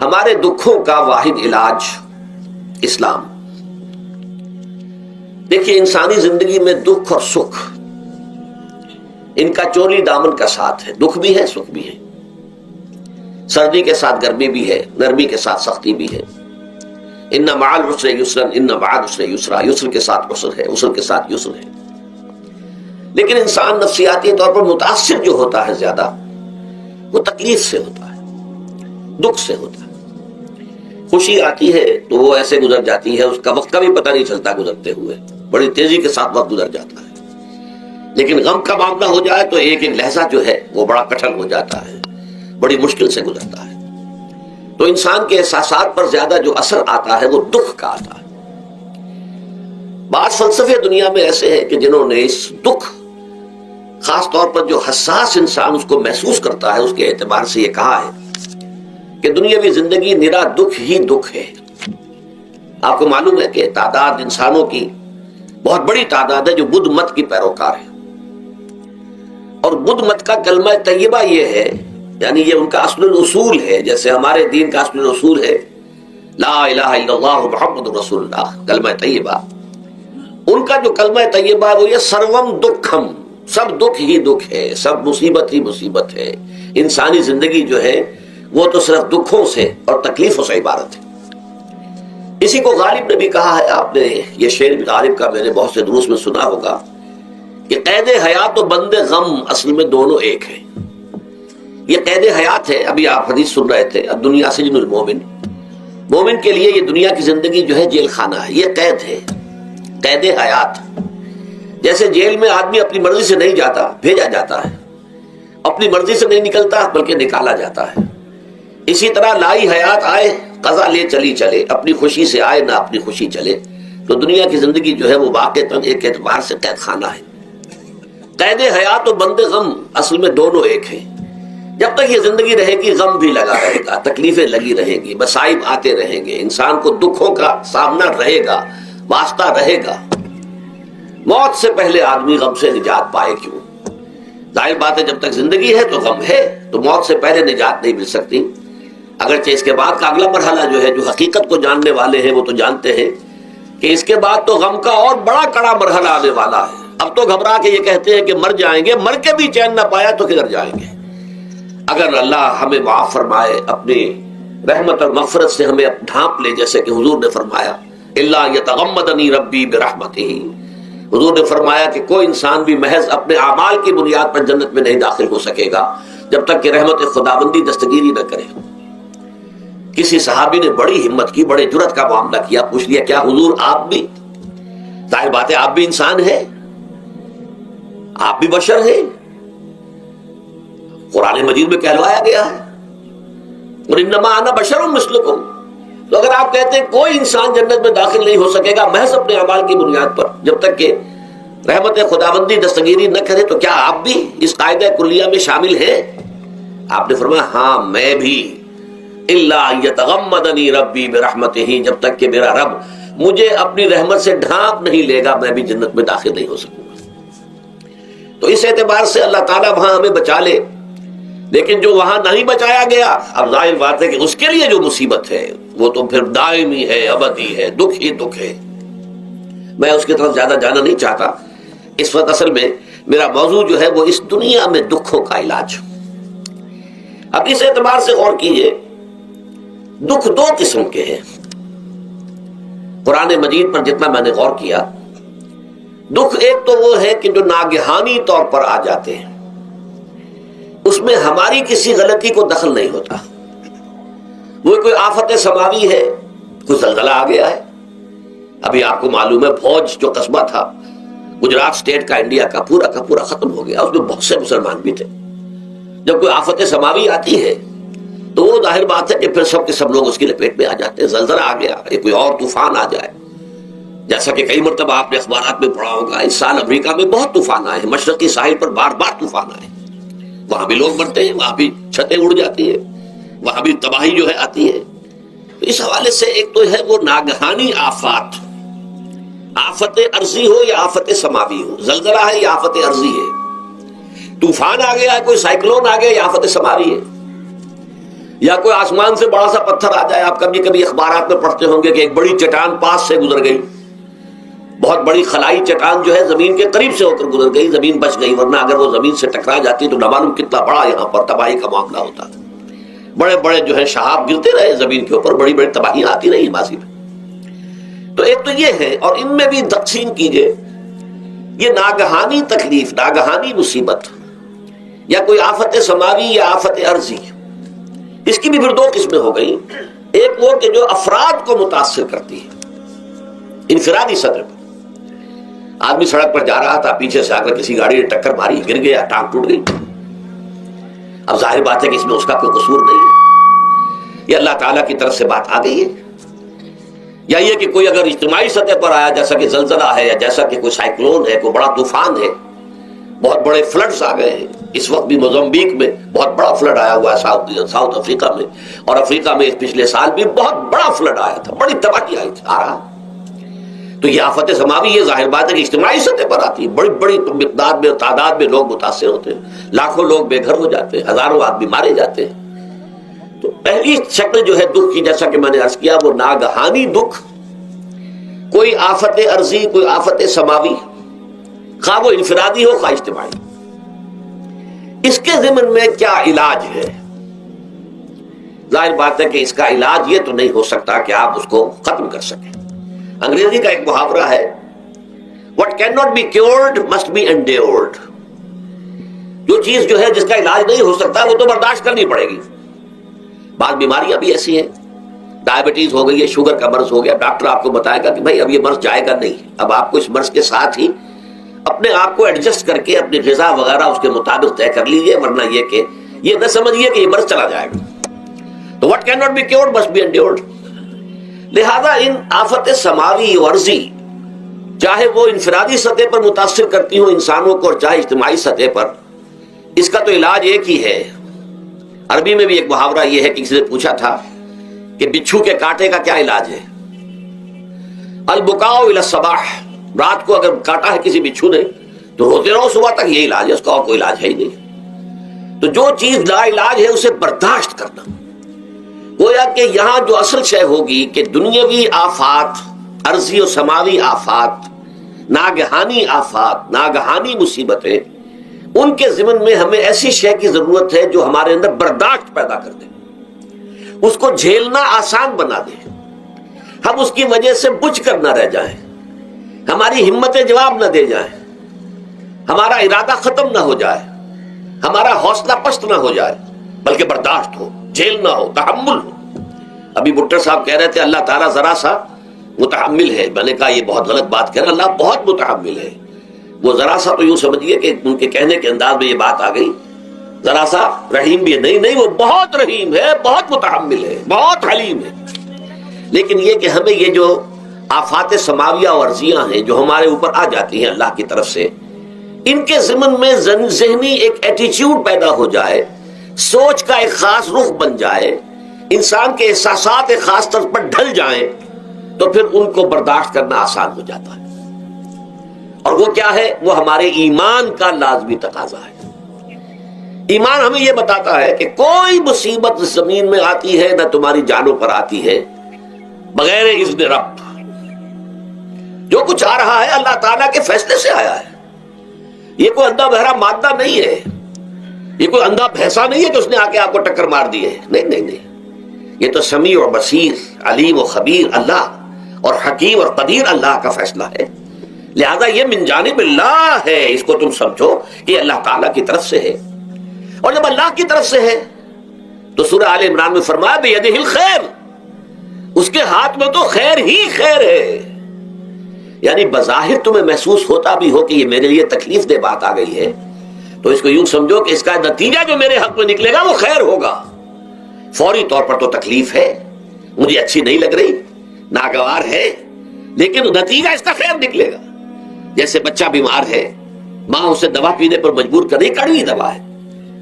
ہمارے دکھوں کا واحد علاج اسلام۔ دیکھیے انسانی زندگی میں دکھ اور سکھ ان کا چولی دامن کا ساتھ ہے، دکھ بھی ہے سکھ بھی ہے، سردی کے ساتھ گرمی بھی ہے، نرمی کے ساتھ سختی بھی ہے۔ ان مع العسر یسرا، ان بعد العسر یسرا، یسر کے ساتھ عسر ہے، عسر کے ساتھ یسر ہے۔ لیکن انسان نفسیاتی طور پر متاثر جو ہوتا ہے زیادہ، وہ تکلیف سے ہوتا ہے، دکھ سے ہوتا ہے۔ خوشی آتی ہے تو وہ ایسے گزر جاتی ہے، اس کا وقت کا بھی پتہ نہیں چلتا، گزرتے ہوئے بڑی تیزی کے ساتھ وقت گزر جاتا ہے۔ لیکن غم کا معاملہ ہو جائے تو ایک ایک لحظہ جو ہے وہ بڑا کٹھن ہو جاتا ہے، بڑی مشکل سے گزرتا ہے۔ تو انسان کے احساسات پر زیادہ جو اثر آتا ہے وہ دکھ کا آتا ہے۔ بعض فلسفے دنیا میں ایسے ہیں کہ جنہوں نے اس دکھ، خاص طور پر جو حساس انسان اس کو محسوس کرتا ہے، اس کے اعتبار سے یہ کہا ہے کہ دنیاوی زندگی نرا دکھ ہی دکھ ہے۔ آپ کو معلوم ہے کہ تعداد انسانوں کی بہت بڑی تعداد ہے جو بدھ مت کی پیروکار ہے، اور بدھ مت کا کلمہ طیبہ یہ ہے، یعنی یہ ان کا اصل الاصول ہے، جیسے ہمارے دین کا اصل الاصول ہے لا الہ الا اللہ محمد رسول اللہ، کلمہ طیبہ۔ ان کا جو کلمہ طیبہ ہے وہ یہ سروم دکھم، سب دکھ ہی دکھ ہے، سب مصیبت ہی مصیبت ہے۔ انسانی زندگی جو ہے وہ تو صرف دکھوں سے اور تکلیفوں سے عبارت ہے۔ اسی کو غالب نے بھی کہا ہے، آپ نے یہ شعر بھی غالب کا میں نے بہت سے دروس میں سنا ہوگا کہ قید حیات و بند غم اصل میں دونوں ایک ہیں۔ یہ قید حیات ہے، ابھی آپ حدیث سن رہے تھے الدنیا سجن المومن، مومن کے لیے یہ دنیا کی زندگی جو ہے جیل خانہ ہے، یہ قید ہے، قید حیات۔ جیسے جیل میں آدمی اپنی مرضی سے نہیں جاتا، بھیجا جاتا ہے، اپنی مرضی سے نہیں نکلتا بلکہ نکالا جاتا ہے۔ اسی طرح لائی حیات آئے قضا لے چلی چلے، اپنی خوشی سے آئے نہ اپنی خوشی چلے۔ تو دنیا کی زندگی جو ہے وہ واقعتاً ایک اعتبار سے قید خانہ ہے۔ قید حیات و بند غم اصل میں دونوں ایک ہیں۔ جب تک یہ زندگی رہے گی غم بھی لگا رہے گا، تکلیفیں لگی رہیں گی، مصائب آتے رہیں گے، انسان کو دکھوں کا سامنا رہے گا، واسطہ رہے گا۔ موت سے پہلے آدمی غم سے نجات پائے کیوں؟ ظاہر بات ہے جب تک زندگی ہے تو غم ہے، تو موت سے پہلے نجات نہیں مل سکتی۔ اگرچہ اس کے بعد کا اگلا مرحلہ جو ہے، جو حقیقت کو جاننے والے ہیں وہ تو جانتے ہیں کہ اس کے بعد تو غم کا اور بڑا کڑا مرحلہ آنے والا ہے۔ اب تو گھبرا کے یہ کہتے ہیں کہ مر جائیں گے، مر کے بھی چین نہ پایا تو کدھر جائیں گے؟ اگر اللہ ہمیں معاف فرمائے، اپنی رحمت اور مغفرت سے ہمیں ڈھانپ لے، جیسے کہ حضور نے فرمایا الا یتغمدنی ربی برحمتہ، حضور نے فرمایا کہ کوئی انسان بھی محض اپنے اعمال کی بنیاد پر جنت میں نہیں داخل ہو سکے گا جب تک کہ رحمت خداوندی دستگیری نہ کرے۔ کسی صحابی نے بڑی ہمت کی، بڑے جرأت کا معاملہ کیا، پوچھ لیا کیا حضور آپ بھی؟ ظاہر بات ہے آپ بھی انسان ہیں، آپ بھی بشر ہیں، قرآن مجید میں کہلوایا گیا ہے وَإِنَّمَا أَنَا بَشَرٌ مِثْلُكُمْ۔ تو اگر آپ کہتے ہیں کوئی انسان جنت میں داخل نہیں ہو سکے گا محض اپنے اعمال کی بنیاد پر جب تک کہ رحمت خداوندی دستگیری نہ کرے، تو کیا آپ بھی اس قاعدہ کلیہ میں شامل ہیں؟ آپ نے فرمایا ہاں میں بھی، الا یتغمدنی ربی برحمتہ، جب تک کہ میرا رب مجھے اپنی رحمت سے ڈھانپ نہیں لے گا میں بھی جنت میں داخل نہیں ہو سکوں گا۔ تو اس اعتبار سے اللہ تعالیٰ وہاں ہمیں بچا لے، لیکن جو وہاں نہیں بچایا گیا، اب ظاہر بات ہے کہ اس کے لیے جو مصیبت ہے وہ تو پھر دائمی ہے، ابدی ہے، دکھ ہی دکھ ہے۔ میں اس کی طرف زیادہ جانا نہیں چاہتا اس وقت، اصل میں میرا موضوع جو ہے وہ اس دنیا میں دکھوں کا علاج۔ اب اس اعتبار سے غور کیجئے، دکھ دو قسم کے ہیں۔ قرآن مجید پر جتنا میں نے غور کیا، دکھ ایک تو وہ ہے کہ جو ناگہانی طور پر آ جاتے ہیں، اس میں ہماری کسی غلطی کو دخل نہیں ہوتا۔ وہ کوئی آفت سماوی ہے، کوئی زلزلہ آ گیا ہے۔ ابھی آپ کو معلوم ہے بھوج جو قصبہ تھا گجرات اسٹیٹ کا، انڈیا کا پورا ختم ہو گیا، اس میں بہت سے مسلمان بھی تھے۔ جب کوئی آفت سماوی آتی ہے تو وہ ظاہر بات ہے کہ پھر سب کے سب لوگ اس کی لپیٹ میں آ جاتے ہیں۔ زلزلہ آ گیا، کوئی اور طوفان آ جائے، جیسا کہ کئی مرتبہ آپ نے اخبارات میں پڑھا ہوگا، اس سال امریکہ میں بہت طوفان آئے ہیں، مشرقی ساحل پر بار بار طوفان آئے، وہاں بھی لوگ مرتے ہیں، وہاں بھی چھتیں اڑ جاتی ہیں، وہاں بھی تباہی جو ہے آتی ہے۔ تو اس حوالے سے ایک تو ہے وہ ناگہانی آفات، آفت ارضی ہو یا آفت سماوی ہو، زلزلہ ہے یا آفت ارضی ہے، طوفان آ گیا ہے، کوئی سائیکلون آ گیا یا آفت سماوی ہے۔ یا کوئی آسمان سے بڑا سا پتھر آ جائے. آپ کبھی کبھی اخبارات میں پڑھتے ہوں گے کہ ایک بڑی چٹان پاس سے گزر گئی, بہت بڑی خلائی چٹان جو ہے زمین کے قریب سے ہو کر گزر گئی, زمین بچ گئی, ورنہ اگر وہ زمین سے ٹکرا جاتی تو نہ معلوم کتنا بڑا یہاں پر تباہی کا معاملہ ہوتا تھا. بڑے بڑے جو ہے شہاب گرتے رہے زمین کے اوپر, بڑی بڑی تباہیاں آتی رہی ماضی میں. تو ایک تو یہ ہے, اور ان میں بھی تقسیم کیجئے یہ ناگہانی تکلیف, ناگہانی مصیبت, یا کوئی آفت سماوی یا آفت ارضی, اس کی بھی پھر دو قسمیں ہو گئی. ایک وہ کہ جو افراد کو متاثر کرتی ہے انفرادی سطح پر. آدمی سڑک پر جا رہا تھا, پیچھے سے آ کر کسی گاڑی نے ٹکر ماری, گر گیا, ٹانگ ٹوٹ گئی. اب ظاہر بات ہے کہ اس میں اس کا کوئی قصور نہیں ہے, یہ اللہ تعالیٰ کی طرف سے بات آ گئی ہے. یا یہ کہ کوئی اگر اجتماعی سطح پر آیا, جیسا کہ زلزلہ ہے, یا جیسا کہ کوئی سائیکلون ہے, کوئی بڑا طوفان ہے, بہت بڑے فلڈز آ گئے ہیں. اس وقت بھی موزمبیق میں بہت بڑا فلڈ آیا ہوا ہے, ساؤتھ افریقہ میں, اور افریقہ میں پچھلے سال بھی بہت بڑا فلڈ آیا تھا, بڑی تباہی آئی تھی, آ رہا. تو یہ آفت سماوی یہ ظاہر بات ہے کہ اجتماعی سطح پر آتی ہے, بڑی بڑی مقدار میں, تعداد میں لوگ متاثر ہوتے ہیں, لاکھوں لوگ بے گھر ہو جاتے ہیں, ہزاروں آدمی مارے جاتے ہیں. تو پہلی شکل جو ہے دکھ کی, جیسا کہ میں نے عرض کیا, وہ ناگہانی دکھ, کوئی آفت ارضی, کوئی آفت سماوی, خواہ وہ انفرادی ہو خواہ اجتماعی. اس کے ضمن میں کیا علاج ہے؟ ظاہر بات ہے کہ اس کا علاج یہ تو نہیں ہو سکتا کہ آپ اس کو ختم کر سکیں. انگریزی کا ایک محاورہ ہے, what cannot be cured must be endured. جو چیز جو ہے جس کا علاج نہیں ہو سکتا وہ تو برداشت کرنی پڑے گی. بعض بیماریاں بھی ایسی ہیں, ڈائبٹیز ہو گئی ہے, شوگر کا مرض ہو گیا, ڈاکٹر آپ کو بتائے گا کہ بھائی اب یہ مرض جائے گا نہیں, اب آپ کو اس مرض کے ساتھ ہی اپنے آپ کو ایڈجسٹ کر کے اپنی غذا وغیرہ اس کے مطابق طے کر لیجیے, ورنہ یہ کہ یہ نہ سمجھیے کہ یہ مرض چلا جائے گا. تو what cannot be cured must be endured. لہذا ان آفت سماوی و ارضی, چاہے وہ انفرادی سطح پر متاثر کرتی ہوں انسانوں کو, اور چاہے اجتماعی سطح پر, اس کا تو علاج ایک ہی ہے. عربی میں بھی ایک محاورہ یہ ہے کہ کسی نے پوچھا تھا کہ بچھو کے کاٹے کا کیا علاج ہے؟ البکاء الی الصباح, رات کو اگر کاٹا ہے کسی بچھو نے تو روتے رہو صبح تک, یہ علاج ہے, اس کا اور کوئی علاج ہے ہی نہیں. تو جو چیز لا علاج ہے اسے برداشت کرنا. گویا کہ یہاں جو اصل شے ہوگی کہ دنیاوی آفات, ارضی و سماوی آفات, ناگہانی آفات, ناگہانی مصیبتیں, ان کے ضمن میں ہمیں ایسی شے کی ضرورت ہے جو ہمارے اندر برداشت پیدا کر دے, اس کو جھیلنا آسان بنا دے, ہم اس کی وجہ سے بجھ کر نہ رہ جائیں, ہماری ہمتیں جواب نہ دے جائیں, ہمارا ارادہ ختم نہ ہو جائے, ہمارا حوصلہ پست نہ ہو جائے, بلکہ برداشت ہو, جھیلنا ہو, تحمل ہو. ابھی بٹر صاحب کہہ رہے تھے اللہ تعالیٰ ذرا سا متحمل ہے. میں نے کہا یہ بہت غلط بات کہہ رہے, اللہ بہت متحمل ہے. وہ ذرا سا تو یوں سمجھیے کہ ان کے کہنے کے انداز میں یہ بات آ گئی, ذرا سا رحیم بھی ہے. نہیں, وہ بہت رحیم ہے, بہت متحمل ہے, بہت حلیم ہے. لیکن یہ کہ ہمیں یہ جو آفات سماویہ اور ارضیاں ہیں جو ہمارے اوپر آ جاتی ہیں اللہ کی طرف سے, ان کے ضمن میں ذہنی ایک ایٹیچیوڈ پیدا ہو جائے, سوچ کا ایک خاص رخ بن جائے, انسان کے احساسات ایک خاص طرز پر ڈھل جائیں, تو پھر ان کو برداشت کرنا آسان ہو جاتا ہے. اور وہ کیا ہے؟ وہ ہمارے ایمان کا لازمی تقاضا ہے. ایمان ہمیں یہ بتاتا ہے کہ کوئی مصیبت زمین میں آتی ہے نہ تمہاری جانوں پر آتی ہے بغیر اذن رب. جو کچھ آ رہا ہے اللہ تعالیٰ کے فیصلے سے آیا ہے. یہ کوئی اندھا بہرا مادہ نہیں ہے, یہ کوئی اندھا بھینسا نہیں ہے کہ اس نے آ کے آپ کو ٹکر مار دی ہے. نہیں, یہ تو سمیع اور بصیر, علیم و خبیر اللہ, اور حکیم اور قدیر اللہ کا فیصلہ ہے. لہذا یہ من جانب اللہ ہے, اس کو تم سمجھو کہ اللہ تعالیٰ کی طرف سے ہے. اور جب اللہ کی طرف سے ہے تو سورہ آل عمران میں فرمایا بیدہ الخیر, اس کے ہاتھ میں تو خیر ہی خیر ہے. یعنی بظاہر تمہیں محسوس ہوتا بھی ہو کہ یہ میرے لیے تکلیف دہ بات آ گئی ہے, تو اس کو یوں سمجھو کہ اس کا نتیجہ جو میرے حق میں نکلے گا وہ خیر ہوگا. فوری طور پر تو تکلیف ہے, مجھے اچھی نہیں لگ رہی, ناگوار ہے, لیکن نتیجہ اس کا خیر نکلے گا. جیسے بچہ بیمار ہے, ماں اسے دوا پینے پر مجبور کر رہی, کڑوی دوا ہے,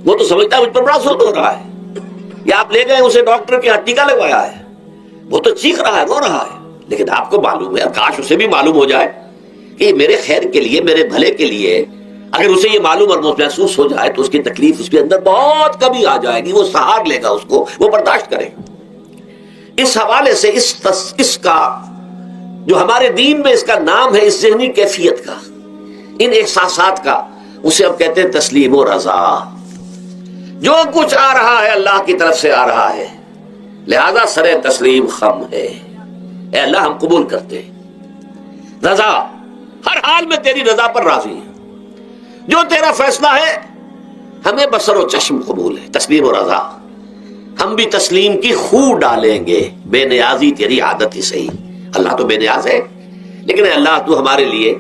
وہ تو سمجھتا ہے مجھ پر بڑا ظلم ہو رہا ہے. یا آپ لے گئے اسے ڈاکٹر کے یہاں ٹیکا لگوایا ہے, وہ تو چیخ رہا ہے, رو رہا ہے, لیکن آپ کو معلوم ہے, کاش اسے بھی معلوم ہو جائے کہ یہ میرے خیر کے لیے, میرے بھلے کے لیے, اگر اسے یہ معلوم اور محسوس ہو جائے تو اس کی تکلیف اس کے اندر بہت کمی آ جائے گی، وہ سہار لے گا اس کو، وہ برداشت کرے۔ اس حوالے سے اس کا جو ہمارے دین میں اس کا نام ہے، اس ذہنی کیفیت کا، ان احساسات کا، اسے ہم کہتے ہیں تسلیم و رضا۔ جو کچھ آ رہا ہے اللہ کی طرف سے آ رہا ہے، لہذا سر تسلیم خم ہے، اے اللہ ہم قبول کرتے ہیں، رضا، ہر حال میں تیری رضا پر راضی ہے، جو تیرا فیصلہ ہے ہمیں بصر و چشم قبول ہے، تسلیم و رضا۔ ہم بھی تسلیم کی خو ڈالیں گے، بے نیازی تیری عادت ہی صحیح، اللہ تو بے نیاز ہے، لیکن اے اللہ تو ہمارے لیے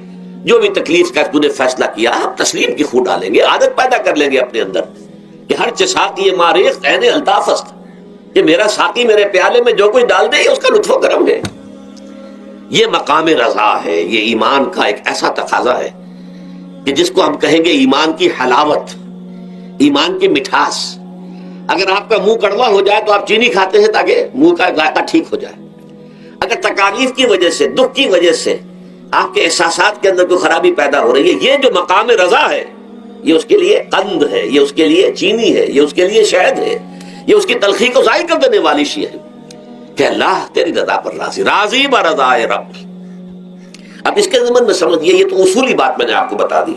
جو بھی تکلیف کا تو نے فیصلہ کیا، ہم تسلیم کی خو ڈالیں گے، عادت پیدا کر لیں گے اپنے اندر کہ ہر ساقی ماریخ عین الطاف است، کہ میرا ساقی میرے پیالے میں جو کچھ ڈال دے اس کا لطف و کرم ہے۔ یہ مقام رضا ہے، یہ ایمان کا ایک ایسا تقاضا ہے کہ جس کو ہم کہیں گے ایمان کی حلاوت، ایمان کی مٹھاس۔ اگر آپ کا منہ کڑوا ہو جائے تو آپ چینی کھاتے ہیں تاکہ منہ کا ذائقہ ٹھیک ہو جائے۔ اگر تکالیف کی وجہ سے، دکھ کی وجہ سے آپ کے احساسات کے اندر کوئی خرابی پیدا ہو رہی ہے، یہ جو مقام رضا ہے، یہ اس کے لیے قند ہے، یہ اس کے لیے چینی ہے، یہ اس کے لیے شہد ہے، یہ اس کی تلخی کو ظاہر کر دینے والی شیء ہے کہ اللہ تیری رضا پر راضی، راضی برضائے رب۔ اب اس کے ضمن میں سمجھئے، یہ تو اصولی بات میں نے آپ کو بتا دی،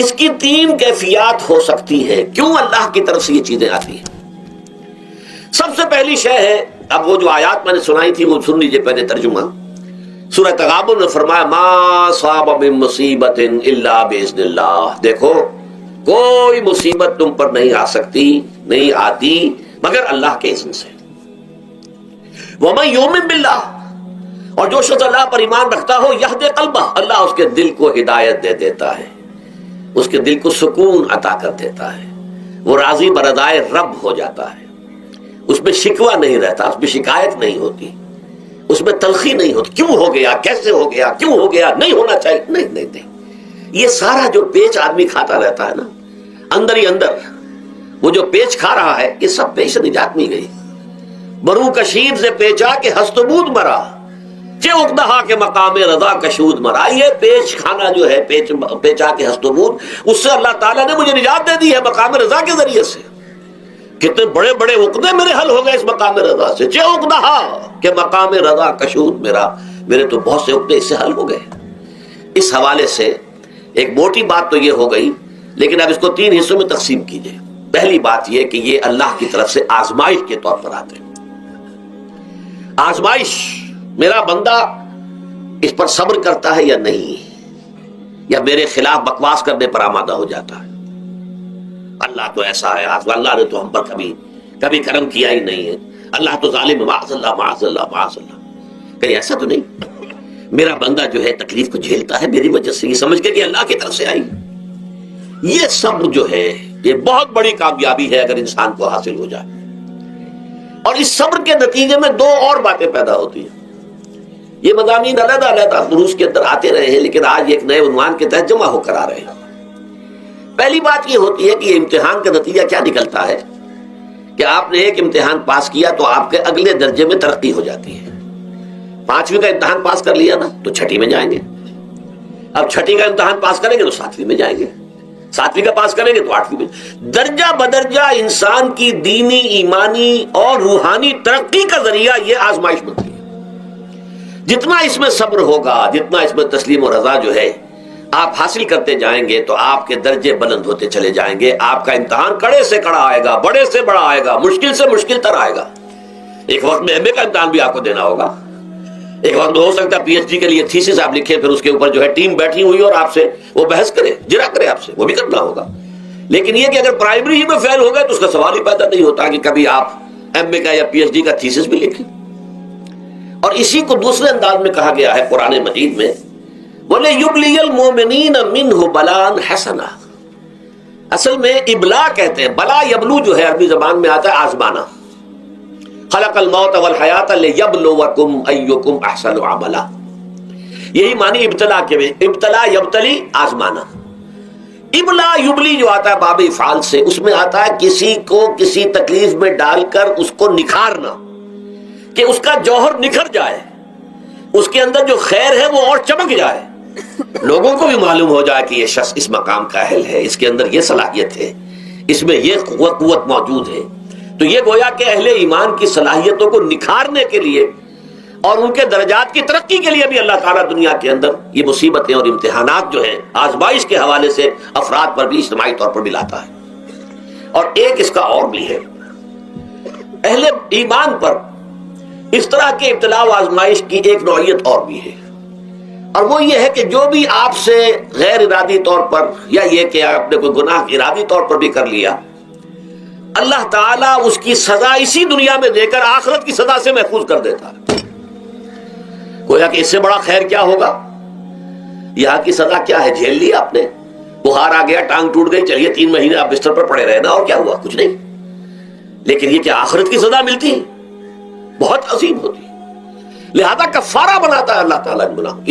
اس کی تین کیفیات ہو سکتی ہے، کیوں اللہ کی طرف سے یہ چیزیں آتی ہیں۔ سب سے پہلی شے ہے، اب وہ جو آیات میں نے سنائی تھی وہ سن لیجئے پہلے ترجمہ۔ سورہ تغابن میں فرمایا ما صاب من مصیبت الا باذن اللہ، دیکھو کوئی مصیبت تم پر نہیں آ سکتی، نہیں آتی مگر اللہ کے اذن سے۔ ومن یؤمن باللہ، اور جو شخص اللہ پر ایمان رکھتا ہو، یہد قلبہ، اللہ اس کے دل کو ہدایت دے دیتا ہے، اس کے دل کو سکون عطا کر دیتا ہے، وہ راضی برضائے رب ہو جاتا ہے، اس میں شکوہ نہیں رہتا، اس میں شکایت نہیں ہوتی، اس میں تلخی نہیں ہوتی، کیوں ہو گیا، کیسے ہو گیا، کیوں ہو گیا، نہیں ہونا چاہیے، نہیں۔ یہ سارا جو پیچ آدمی کھاتا رہتا ہے نا، اندر ہی اندر وہ جو پیچ کھا رہا ہے، یہ سب پیچ سے نجات نہیں گئی۔ برو کشید سے پیچا کہ ہستبود مرا، چے اقدہا کے مقام رضا کشود مرا۔ یہ پیچ کھانا جو ہے، پیچا کے ہستبود، اس سے اللہ تعالیٰ نے مجھے نجات دے دی ہے مقام رضا کے ذریعے سے۔ کتنے بڑے بڑے عقدے میرے حل ہو گئے اس مقام رضا سے، چے اقدہا کہ مقام رضا کشود میرا، میرے تو بہت سے عقدے اس سے حل ہو گئے۔ اس حوالے سے ایک موٹی بات تو یہ ہو گئی، لیکن اب اس کو تین حصوں میں تقسیم کیجئے۔ پہلی بات یہ کہ یہ اللہ کی طرف سے آزمائش کے طور پر آتے ہیں۔ آزمائش، میرا بندہ اس پر صبر کرتا ہے یا نہیں، یا میرے خلاف بکواس کرنے پر آمادہ ہو جاتا ہے۔ اللہ تو ایسا ہے، اللہ نے تو ہم پر کبھی کرم کیا ہی نہیں ہے، اللہ تو ظالم ہے، معاذ اللہ معاذ اللہ معاذ اللہ۔ کہیں ایسا تو نہیں، میرا بندہ جو ہے تکلیف کو جھیلتا ہے میری وجہ سے، یہ سمجھ کے کہ اللہ کی طرف سے آئی۔ یہ صبر جو ہے یہ بہت بڑی کامیابی ہے اگر انسان کو حاصل ہو جائے، اور اس صبر کے نتیجے میں دو اور باتیں پیدا ہوتی ہیں۔ یہ مضامین علیحدہ علیحدہ دروس کے اندر آتے رہے ہیں، لیکن آج ایک نئے عنوان کے تحت جمع ہو کر آ رہے ہیں۔ پہلی بات یہ ہوتی ہے کہ یہ امتحان کا نتیجہ کیا نکلتا ہے کہ آپ نے ایک امتحان پاس کیا تو آپ کے اگلے درجے میں ترقی ہو جاتی ہے۔ 5ویں کا امتحان پاس کر لیا نا تو 6ٹھی میں جائیں گے، اب 6ٹھی کا امتحان پاس کریں گے تو 7ویں میں جائیں گے، 7ویں کا پاس کریں گے تو 8ویں میں۔ درجہ بدرجہ انسان کی دینی، ایمانی اور روحانی ترقی کا ذریعہ یہ آزمائش بنتی ہے۔ جتنا اس میں صبر ہوگا، جتنا اس میں تسلیم و رضا جو ہے آپ حاصل کرتے جائیں گے تو آپ کے درجے بلند ہوتے چلے جائیں گے، آپ کا امتحان کڑے سے کڑا آئے گا، بڑے سے بڑا آئے گا، مشکل سے مشکل تر آئے گا۔ ایک وقت میں MA کا امتحان بھی آپ کو دینا ہوگا، ایک وقت میں ہو سکتا ہے PhD کے لیے تھیسس آپ لکھیں، پھر اس کے اوپر جو ہے ٹیم بیٹھی ہوئی اور آپ سے وہ بحث کرے، جرا کرے آپ سے، وہ بھی کرنا ہوگا۔ لیکن یہ کہ اگر پرائمری ہی میں فیل ہو گئے تو اس کا سوال ہی پیدا نہیں ہوتا کہ کبھی آپ MA کا یا PhD کا تھیسس بھی لکھیں۔ اور اسی کو دوسرے انداز میں کہا گیا ہے قرآن مجید میں، بولے یبلی المؤمنین منہ بلاء حسنا۔ اصل میں ابلا کہتے ہیں، بلا یبلو جو ہے عربی زبان میں آتا ہے آزمانا۔ خلق الموت والحیات لیبلوکم ایکم احسن عملا، یہی معنی ابتلا کے میں، ابتلا یبتلی آزمانا۔ ابلا یبلی جو آتا ہے باب افعال سے، اس میں آتا ہے کسی کو کسی تکلیف میں ڈال کر اس کو نکھارنا، کہ اس کا جوہر نکھر جائے، اس کے اندر جو خیر ہے وہ اور چمک جائے، لوگوں کو بھی معلوم ہو جائے کہ یہ شخص اس مقام کا اہل ہے، اس کے اندر یہ صلاحیت ہے، اس میں یہ قوت موجود ہے، تو یہ گویا کہ اہل ایمان کی صلاحیتوں کو نکھارنے کے لیے اور ان کے درجات کی ترقی کے لیے بھی اللہ تعالیٰ دنیا کے اندر یہ مصیبتیں اور امتحانات جو ہیں آزمائش کے حوالے سے افراد پر بھی اجتماعی طور پر بھی لاتا ہے۔ اور ایک اس کا اور بھی ہے، اہل ایمان پر اس طرح کے ابتلاء و آزمائش کی ایک نوعیت اور بھی ہے، اور وہ یہ ہے کہ جو بھی آپ سے غیر ارادی طور پر یا یہ کہ آپ نے کوئی گناہ ارادی طور پر بھی کر لیا، اللہ تعالیٰ اس کی سزا اسی دنیا میں دے کر آخرت کی سزا سے محفوظ کر دیتا ہے۔ گویا کہ اس سے بڑا خیر کیا ہوگا؟ یہاں کی سزا کیا ہے؟ جھیل لی آپ نے، بخار آ گیا، ٹانگ ٹوٹ گئی، چلیے 3 مہینے آپ بستر پر پڑے رہے نا، اور کیا ہوا؟ کچھ نہیں۔ لیکن یہ کہ آخرت کی سزا ملتی بہت عظیم ہوتی، لہذا کفارہ بناتا ہے اللہ تعالیٰ ان گناہوں،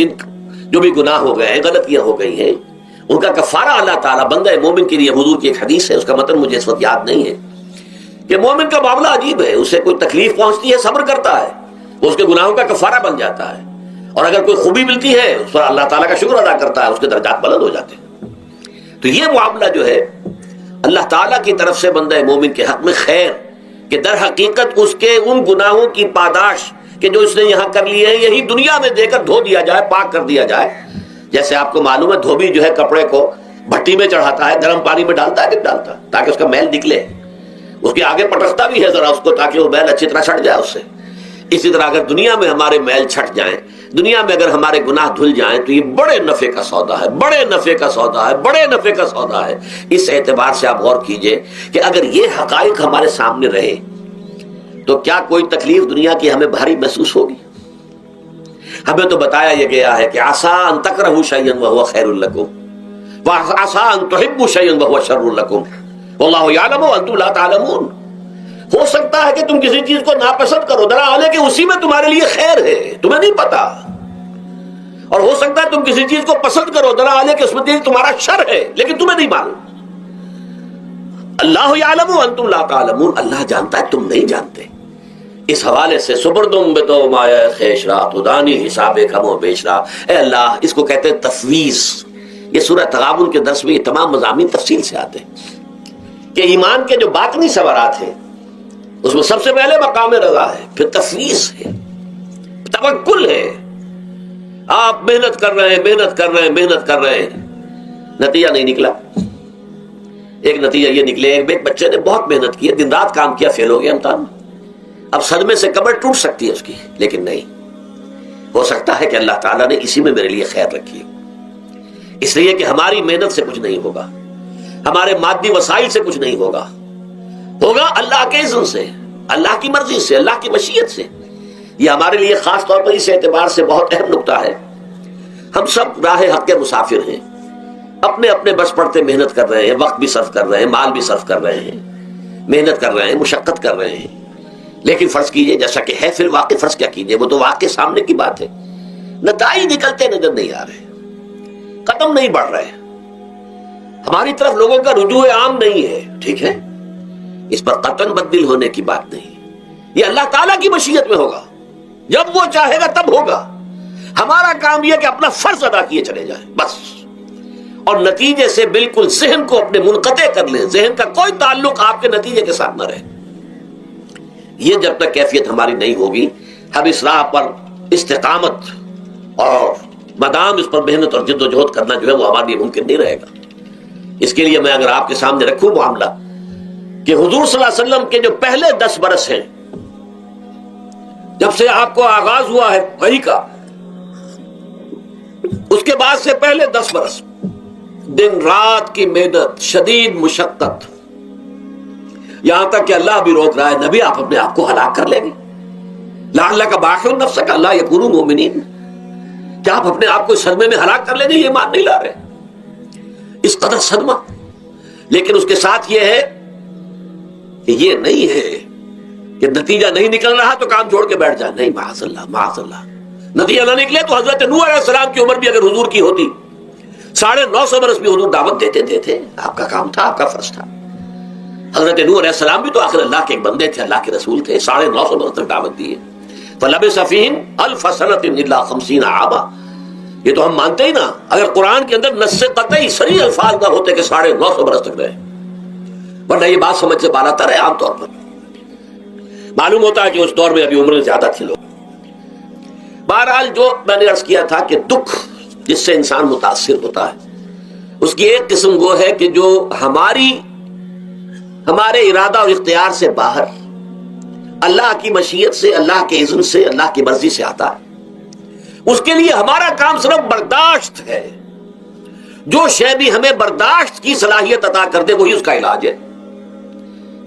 جو بھی گناہ ہو گئے ہیں، غلطیاں ہو گئی ہیں، ان کا کفارہ اللہ تعالیٰ بندہ مومن کے لیے، حضور کی ایک حدیث ہے، اس کا متن مجھے اس وقت یاد نہیں ہے، کہ مومن کا معاملہ عجیب ہے، اسے کوئی تکلیف پہنچتی ہے صبر کرتا ہے، وہ اس کے گناہوں کا کفارہ بن جاتا ہے، اور اگر کوئی خوبی ملتی ہے اس پر اللہ تعالیٰ کا شکر ادا کرتا ہے، اس کے درجات بلند ہو جاتے ہیں۔ تو یہ معاملہ جو ہے اللہ تعالیٰ کی طرف سے بندہ مومن کے حق میں خیر، کہ در حقیقت اس کے ان گناہوں کی پاداش کہ جو اس نے یہاں کر لیے ہیں یہی دنیا میں دے کر دھو دیا جائے، پاک کر دیا جائے۔ جیسے آپ کو معلوم ہے دھوبی جو ہے کپڑے کو بھٹی میں چڑھاتا ہے، گرم پانی میں ڈالتا ہے کہ ڈالتا ہے تاکہ اس کا میل نکلے، اس کے آگے پٹکتا بھی ہے ذرا اس کو تاکہ وہ میل اچھی طرح چھٹ جائے اس سے۔ اسی طرح اگر دنیا میں ہمارے میل چھٹ جائیں، دنیا میں اگر ہمارے گناہ دھل جائیں تو یہ بڑے نفع کا سودا ہے، بڑے نفع کا سودا ہے، بڑے نفع کا سودا ہے۔ اس اعتبار سے آپ غور کیجئے کہ اگر یہ حقائق ہمارے سامنے رہے تو کیا کوئی تکلیف دنیا کی ہمیں بھاری محسوس ہوگی؟ ہمیں تو بتایا یہ گیا ہے کہ عسیٰ ان تکرہوا شیئا وہو خیر لکم وعسیٰ ان تحبوا شیئا وہو شر لکم واللہ یعلم وانتم لا تعلمون۔ ہو سکتا ہے کہ تم کسی چیز کو ناپسند کرو، دراصل کہ اسی میں تمہارے لیے خیر ہے، تمہیں نہیں پتا، اور ہو سکتا ہے تم کسی چیز کو پسند کرو، دراصل کہ اس میں تمہارا شر ہے لیکن تمہیں نہیں معلوم۔ اللہ یعلم وانتم لا تعلمون، اللہ جانتا ہے تم نہیں جانتے۔ اس حوالے سے سپردم بدو مایا خیشرا تدانی حساب کم و بیشرا، اے اللہ، اس کو کہتے ہیں تفویض۔ یہ سورہ تغابن کے درس میں یہ تمام مضامین تفصیل سے آتے ہیں کہ ایمان کے جو باطنی ثمرات ہیں اس میں سب سے پہلے مقام رضا ہے، پھر تفویض ہے، توکل ہے۔ آپ محنت کر رہے ہیں، محنت کر رہے ہیں، محنت کر رہے ہیں، نتیجہ نہیں نکلا۔ ایک نتیجہ یہ نکلے، ایک بچے نے بہت محنت کی، دن رات کام کیا، فیل ہو گیا امتحان میں، اب صدمے سے کمر ٹوٹ سکتی ہے اس کی، لیکن نہیں، ہو سکتا ہے کہ اللہ تعالیٰ نے اسی میں میرے لیے خیر رکھی ہے، اس لیے کہ ہماری محنت سے کچھ نہیں ہوگا، ہمارے مادی وسائل سے کچھ نہیں ہوگا، ہوگا اللہ کے اذن سے، اللہ کی مرضی سے، اللہ کی مشیت سے۔ یہ ہمارے لیے خاص طور پر اس اعتبار سے بہت اہم نقطہ ہے، ہم سب راہ حق کے مسافر ہیں، اپنے اپنے بس پڑتے محنت کر رہے ہیں، وقت بھی صرف کر رہے ہیں، مال بھی صرف کر رہے ہیں، محنت کر رہے ہیں، مشقت کر رہے ہیں، لیکن فرض کیجئے جیسا کہ ہے فی الواقع، فرض کیا کیجئے، وہ تو واقع سامنے کی بات ہے، نتائج نکلتے نظر نہیں آ رہے، قدم نہیں بڑھ رہے، ہماری طرف لوگوں کا رجوع عام نہیں ہے، ٹھیک ہے، اس پر قطعاً بدل ہونے کی بات نہیں، یہ اللہ تعالیٰ کی مشیت میں ہوگا، جب وہ چاہے گا تب ہوگا، ہمارا کام یہ کہ اپنا فرض ادا کیے چلے جائیں بس، اور نتیجے سے بالکل ذہن کو اپنے منقطع کر لیں، ذہن کا کوئی تعلق آپ کے نتیجے کے ساتھ نہ رہے۔ یہ جب تک کیفیت ہماری نہیں ہوگی، ہم اس راہ پر استقامت اور مدام اس پر محنت اور جد و جہد کرنا جو ہے وہ ہمارے لیے ممکن نہیں رہے گا۔ اس کے لیے میں اگر آپ کے سامنے رکھوں معاملہ کہ حضور صلی اللہ علیہ وسلم کے جو پہلے 10 برس ہیں، جب سے آپ کو آغاز ہوا ہے وحی کا، اس کے بعد سے پہلے 10 برس دن رات کی محنت، شدید مشقت، یہاں تک کہ اللہ بھی روک رہا ہے، نبی آپ اپنے آپ کو ہلاک کر لیں گے، لعلک باخع نفسک الا یکونوا مؤمنین، کیا آپ اپنے آپ کو اس صدمے میں ہلاک کر لیں گے؟ یہ ایمان نہیں لا رہے، اس قدر صدمہ۔ لیکن اس کے ساتھ یہ ہے کہ یہ نہیں ہے کہ نتیجہ نہیں نکل رہا تو کام چھوڑ کے بیٹھ جائے، نہیں، معاذ اللہ، معاذ اللہ، نتیجہ نہ نکلے تو حضرت نوح علیہ السلام کی عمر بھی اگر حضور کی ہوتی 950 برس بھی حضور دعوت دیتے تھے، آپ کا کام تھا، آپ کا فرض تھا۔ حضرت نوح علیہ السلام بھی تو آخر اللہ کے ایک بندے تھے، اللہ کے رسول تھے، 950 برس تک دعوت دی ہے۔ فَلَبِثَ فِيهِمْ أَلْفَ سَنَةٍ إِلَّا 50 عَامًا، یہ تو ہم مانتے ہی نا. اگر قرآن کے اندر نص قطعی صریح الفاظ نہ ہوتے کہ 950 برس تک رہے, ورنہ یہ بات سمجھ سے بالا تر ہے. عام طور پر معلوم ہوتا ہے کہ اس دور میں ابھی عمر زیادہ تھی لوگ. بہرحال جو میں نے عرض کیا تھا کہ دکھ جس سے انسان متاثر ہوتا ہے اس کی ایک قسم وہ ہے کہ جو ہمارے ارادہ اور اختیار سے باہر, اللہ کی مشیت سے, اللہ کے اذن سے, اللہ کی مرضی سے آتا ہے. اس کے لیے ہمارا کام صرف برداشت ہے. جو شے بھی ہمیں برداشت کی صلاحیت عطا کر دے وہی اس کا علاج ہے.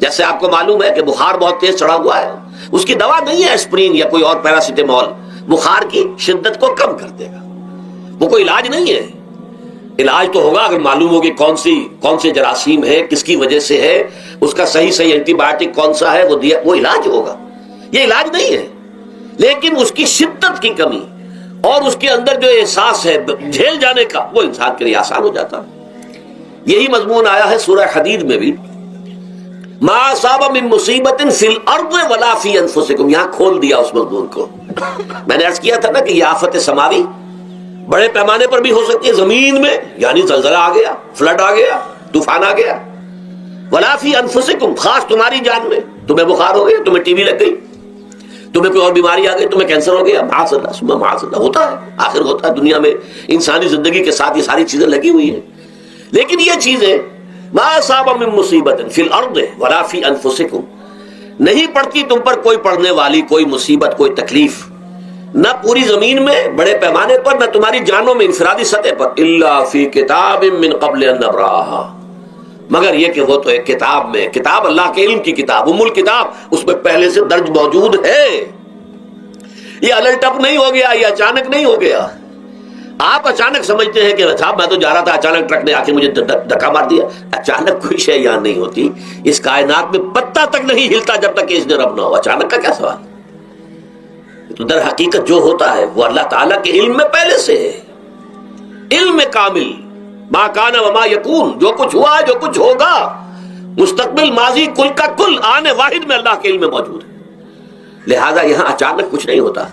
جیسے آپ کو معلوم ہے کہ بخار بہت تیز چڑھا ہوا ہے, اس کی دوا نہیں ہے اسپرین یا کوئی اور پیراسیٹامول, بخار کی شدت کو کم کر دے گا, وہ کوئی علاج نہیں ہے. علاج تو ہوگا اگر معلوم ہو کہ کون سے جراثیم ہے, کس کی وجہ سے ہے, اس کا صحیح اینٹی بایوٹک کون سا ہے, وہ علاج ہوگا. یہ علاج نہیں ہے. لیکن اس کی شدت کی کمی اور اس کے اندر جو احساس ہے جھیل جانے کا, وہ انسان کے لیے آسان ہو جاتا. یہی مضمون آیا ہے سورہ حدید میں بھی, ما اصاب من مصیبت فی الارض ولا فی انفسکم. یہاں کھول دیا اس مضمون کو. میں نے عرض کیا تھا نا کہ یہ آفت سماوی بڑے پیمانے پر بھی ہو سکتی ہے زمین میں, یعنی زلزلہ آ گیا, فلڈ آ گیا, طوفان آ گیا. ولا فی انفسکم, خاص تمہاری جان میں. تمہیں بخار ہو گیا, تمہیں ٹی وی لگ گئی, تمہیں کوئی اور بیماری آ گئی, تمہیں کینسر ہو گیا, معاذ اللہ ہوتا ہے, آخر ہوتا ہے. دنیا میں انسانی زندگی کے ساتھ یہ ساری چیزیں لگی ہوئی ہیں. لیکن یہ چیزیں ما اصاب من مصیبت فی الارض ولا فی انفسکم, نہیں پڑتی تم پر کوئی پڑنے والی کوئی مصیبت, کوئی تکلیف, نہ پوری زمین میں بڑے پیمانے پر, نہ تمہاری جانوں میں انفرادی سطح پر, الا فی کتاب من قبل ان نبراها, مگر یہ کہ وہ تو ایک کتاب میں, کتاب اللہ کے علم کی کتاب, ام الکتاب, اس میں پہلے سے درج موجود ہے. یہ الٹ اپ نہیں ہو گیا, یہ اچانک نہیں ہو گیا. آپ اچانک سمجھتے ہیں کہ صاحب میں تو جا رہا تھا, اچانک ٹرک نے آ کے مجھے دھکا مار دیا. اچانک کوئی شے یہاں نہیں ہوتی. اس کائنات میں پتہ تک نہیں ہلتا جب تک کہ اس نے رب نہ ہو. اچانک کا کیا سوال؟ تو در حقیقت جو ہوتا ہے وہ اللہ تعالیٰ کے علم میں پہلے سے ہے, علم کامل. ما کان وما یکون, جو کچھ ہوا ہے, جو کچھ ہوگا, مستقبل, ماضی, کل کا کل, آنے واحد میں اللہ کے علم میں موجود ہے. لہذا یہاں اچانک کچھ نہیں ہوتا.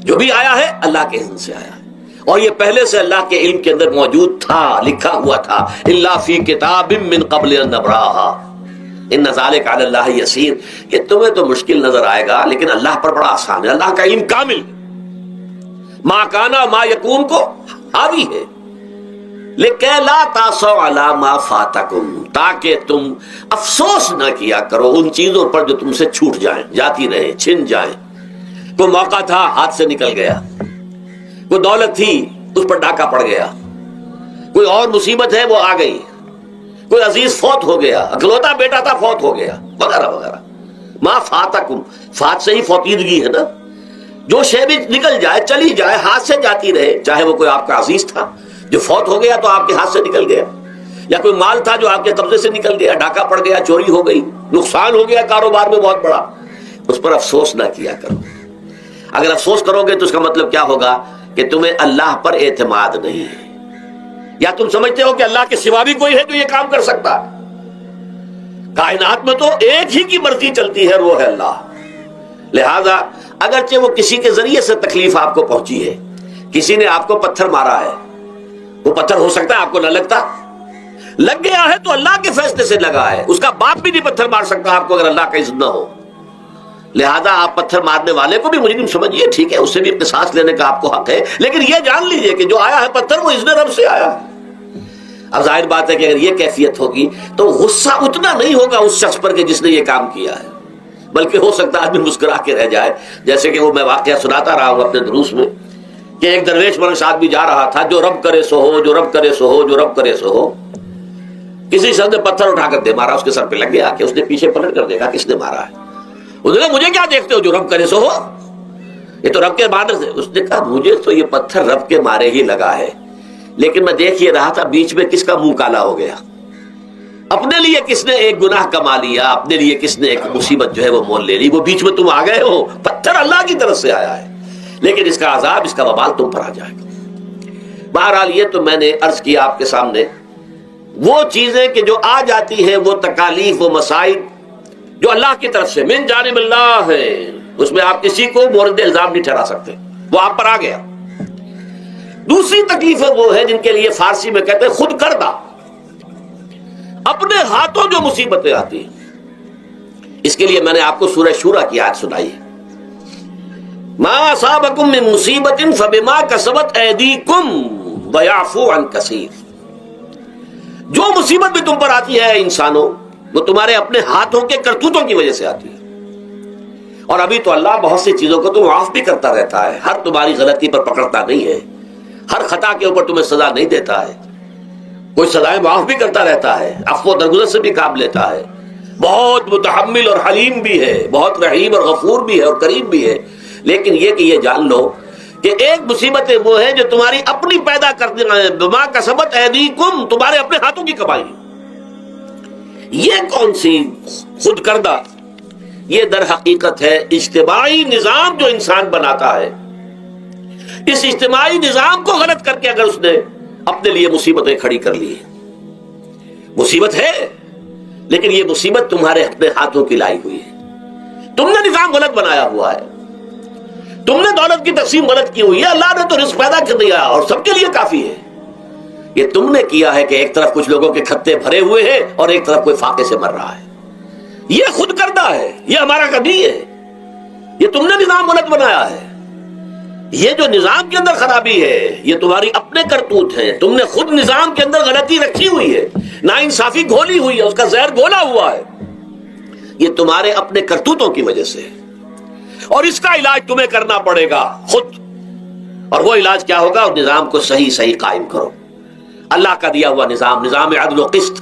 جو بھی آیا ہے اللہ کے اذن سے آیا ہے, اور یہ پہلے سے اللہ کے علم کے اندر موجود تھا, لکھا ہوا تھا. الا فی کتاب من قبل ان نبراها ان ذلک علی اللہ یسیر. کہ تمہیں تو مشکل نظر آئے گا لیکن اللہ پر بڑا آسان ہے. اللہ کا علم کامل, ما کانا ما یکون کو حاوی ہے. لیکن لا تاسوا علی ما فاتکم, تاکہ تم افسوس نہ کیا کرو ان چیزوں پر جو تم سے چھوٹ جائیں, جاتی رہیں, چھن جائیں. کوئی موقع تھا ہاتھ سے نکل گیا, کوئی دولت تھی اس پر ڈاکہ پڑ گیا, کوئی اور مصیبت ہے وہ آ گئی, کوئی عزیز فوت ہو گیا, اکلوتا بیٹا تھا فوت ہو گیا, وغیرہ وغیرہ. ما فاتکم, فات سے ہی فوتیدگی ہے نا. جو شے بھی نکل جائے, چلی جائے, ہاتھ سے جاتی رہے, چاہے وہ کوئی آپ کا عزیز تھا جو فوت ہو گیا تو آپ کے ہاتھ سے نکل گیا, یا کوئی مال تھا جو آپ کے قبضے سے نکل گیا, ڈاکہ پڑ گیا, چوری ہو گئی, نقصان ہو گیا کاروبار میں بہت بڑا, اس پر افسوس نہ کیا کرو. اگر افسوس کرو گے تو اس کا مطلب کیا ہوگا کہ تمہیں اللہ پر اعتماد نہیں ہے, یا تم سمجھتے ہو کہ اللہ کے سوا بھی کوئی ہے جو یہ کام کر سکتا. کائنات میں تو ایک ہی کی مرضی چلتی ہے, وہ ہے اللہ. لہذا اگرچہ وہ کسی کے ذریعے سے تکلیف آپ کو پہنچی ہے, کسی نے آپ کو پتھر مارا ہے, وہ پتھر ہو سکتا ہے آپ کو نہ لگتا, لگ گیا ہے تو اللہ کے فیصلے سے لگا ہے. اس کا باپ بھی نہیں پتھر مار سکتا آپ کو اگر اللہ کا اذن نہ ہو. لہذا آپ پتھر مارنے والے کو بھی مجرم سمجھیے, ٹھیک ہے, اس سے بھی قصاص لینے کا آپ کو حق ہے, لیکن یہ جان لیجئے کہ جو آیا ہے پتھر وہ اذن رب سے آیا ہے. اب ظاہر بات ہے کہ اگر یہ کیفیت ہوگی تو غصہ اتنا نہیں ہوگا اس شخص پر کہ جس نے یہ کام کیا ہے, بلکہ ہو سکتا ہے آدمی مسکرا کے رہ جائے. جیسے کہ وہ میں واقعہ سناتا رہا ہوں اپنے دروس میں کہ ایک درویش مرش آدمی جا رہا تھا, جو رب کرے سو ہو, جو رب کرے سو ہو, جو رب کرے سو ہو. کسی شخص نے پتھر اٹھا کر دے مارا, اس کے سر پہ لگ گیا کہ اس نے پیچھے پلٹ کر دیکھا کس نے مارا ہے. اس نے کہا مجھے کیا دیکھتے ہو, جو رب کرے سو ہو, یہ تو رب کے مارے سے. اس نے کہا مجھے تو یہ پتھر رب کے مارے ہی لگا ہے, لیکن میں دیکھ یہ رہا تھا بیچ میں کس کا منہ کالا ہو گیا, اپنے لیے کس نے ایک گناہ کما لیا, اپنے لیے کس نے ایک مصیبت جو ہے وہ مول لے لی, وہ بیچ میں تم آ گئے ہو. پتھر اللہ کی طرف سے آیا ہے, لیکن اس کا عذاب, اس کا وبال تم پر آ جائے گا. بہرحال یہ تو میں نے عرض کیا آپ کے سامنے, وہ چیزیں کہ جو آ جاتی ہیں, وہ تکالیف, وہ مسائل جو اللہ کی طرف سے من جانب اللہ ہے, اس میں آپ کسی کو مورد الزام نہیں ٹھہرا سکتے, وہ آپ پر آ گیا. دوسری تکلیفیں وہ ہے جن کے لیے فارسی میں کہتے ہیں خود کردہ، اپنے ہاتھوں جو مصیبتیں آتی ہیں۔ اس کے لیے میں نے آپ کو سورہ شورى کی آیت سنائی ہے، ما اصابکم من مصیبت فبما کسبت ایدیکم ویعفو عن کثیر۔ جو مصیبت بھی تم پر آتی ہے انسانوں، وہ تمہارے اپنے ہاتھوں کے کرتوتوں کی وجہ سے آتی ہے، اور ابھی تو اللہ بہت سی چیزوں کو تو معاف بھی کرتا رہتا ہے، ہر تمہاری غلطی پر پکڑتا نہیں ہے، ہر خطا کے اوپر تمہیں سزا نہیں دیتا ہے، کوئی سزائیں معاف بھی کرتا رہتا ہے، عفو و درگزر سے بھی کام لیتا ہے، بہت متحمل اور حلیم بھی ہے، بہت رحیم اور غفور بھی ہے اور کریم بھی ہے۔ لیکن یہ کہ یہ جان لو کہ ایک مصیبتیں وہ ہیں جو تمہاری اپنی پیدا کرتے ہیں، بما کسبت ایدیکم، تمہارے اپنے ہاتھوں کی کمائی۔ یہ کون سی خود کردہ؟ یہ در حقیقت ہے اجتماعی نظام جو انسان بناتا ہے، اس اجتماعی نظام کو غلط کر کے اگر اس نے اپنے لیے مصیبتیں کھڑی کر لی۔ مصیبت ہے لیکن یہ مصیبت تمہارے اپنے ہاتھوں کی لائی ہوئی ہے، تم نے نظام غلط بنایا ہوا ہے، تم نے دولت کی تقسیم غلط کی ہوئی ہے، اللہ نے تو رزق پیدا کر دیا اور سب کے لیے کافی ہے، یہ تم نے کیا ہے کہ ایک طرف کچھ لوگوں کے کھتے بھرے ہوئے ہیں اور ایک طرف کوئی فاقے سے مر رہا ہے، یہ خود کردہ ہے، یہ ہمارا کبھی ہے، یہ تم نے نظام غلط بنایا ہے، یہ جو نظام کے اندر خرابی ہے یہ تمہاری اپنے کرتوت ہے، تم نے خود نظام کے اندر غلطی رکھی ہوئی ہے، ناانصافی گھولی ہوئی ہے، اس کا زہر گھولا ہوا ہے، یہ تمہارے اپنے کرتوتوں کی وجہ سے، اور اس کا علاج تمہیں کرنا پڑے گا خود، اور وہ علاج کیا ہوگا؟ نظام کو صحیح قائم کرو، اللہ کا دیا ہوا نظام، نظام عدل و قسط،